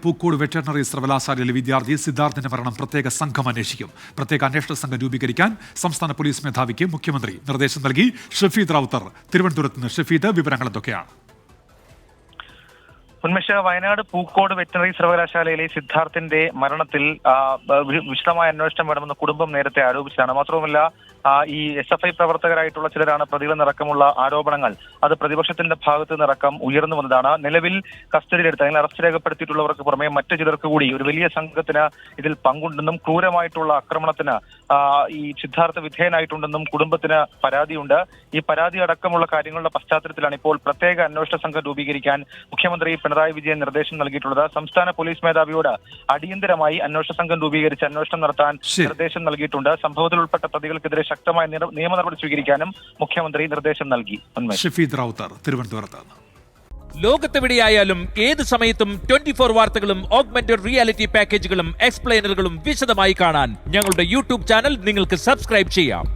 Pookode veterinary സർവകലാശാലയിലെ വിദ്യാർത്ഥി സിദ്ധാർത്ഥിന്റെ മരണം പ്രത്യേക സംഘം അന്വേഷിക്കും. പ്രത്യേക അന്വേഷണ സംഘം രൂപീകരിക്കാൻ സംസ്ഥാന പോലീസ് മേധാവിക്ക് മുഖ്യമന്ത്രി നിർദ്ദേശം നൽകി. ഷഫീദ് റാവുത്തർ തിരുവനന്തപുരത്ത് നിന്ന്. ഷഫീദ്, വിവരങ്ങൾ എന്തൊക്കെയാണ്? ഉന്മേഷ, വയനാട് പൂക്കോട് വെറ്ററിനറി സർവകലാശാലയിലെ സിദ്ധാർത്ഥിന്റെ മരണത്തിൽ വിശദമായ അന്വേഷണം വേണമെന്ന് കുടുംബം നേരത്തെ ആരോപിച്ചതാണ്. മാത്രവുമല്ല, ഈ SFI പ്രവർത്തകരായിട്ടുള്ള ചിലരാണ് പ്രതികളെന്നടക്കമുള്ള ആരോപണങ്ങൾ അത് പ്രതിപക്ഷത്തിന്റെ ഭാഗത്ത് നിന്നടക്കം ഉയർന്നു വന്നതാണ്. നിലവിൽ കസ്റ്റഡിയിലെടുത്ത അല്ലെങ്കിൽ അറസ്റ്റ് രേഖപ്പെടുത്തിയിട്ടുള്ളവർക്ക് പുറമെ മറ്റു ചിലർക്ക് കൂടി ഒരു വലിയ സംഘത്തിന് ഇതിൽ പങ്കുണ്ടെന്നും ക്രൂരമായിട്ടുള്ള ആക്രമണത്തിന് ഈ സിദ്ധാർത്ഥ വിധേയനായിട്ടുണ്ടെന്നും കുടുംബത്തിന് പരാതിയുണ്ട്. ഈ പരാതി അടക്കമുള്ള കാര്യങ്ങളുടെ പശ്ചാത്തലത്തിലാണ് ഇപ്പോൾ പ്രത്യേക അന്വേഷണ സംഘം രൂപീകരിക്കാൻ മുഖ്യമന്ത്രി പിണറായി വിജയൻ നിർദ്ദേശം നൽകിയിട്ടുള്ളത്. സംസ്ഥാന പോലീസ് മേധാവിയോട് അടിയന്തരമായി അന്വേഷണ സംഘം രൂപീകരിച്ച് അന്വേഷണം നടത്താൻ നിർദ്ദേശം നൽകിയിട്ടുണ്ട്. സംഭവത്തിൽ ഉൾപ്പെട്ട പ്രതികൾക്കെതിരെ ശക്തമായ നിയമ നടപടി സ്വീകരിക്കാനും മുഖ്യമന്ത്രി നിർദ്ദേശം നൽകി. ഷഫീദ് റാവുത്തർ, തിരുവനന്തപുരത്ത്. ലോകത്തെവിടെയായാലും ഏത് സമയത്തും 24 വാർത്തകളും ഓഗ്മെന്റഡ് റിയാലിറ്റി പാക്കേജുകളും എക്സ്പ്ലെയിനറുകളും വിശദമായി കാണാൻ ഞങ്ങളുടെ യൂട്യൂബ് ചാനൽ നിങ്ങൾക്ക് സബ്സ്ക്രൈബ് ചെയ്യാം.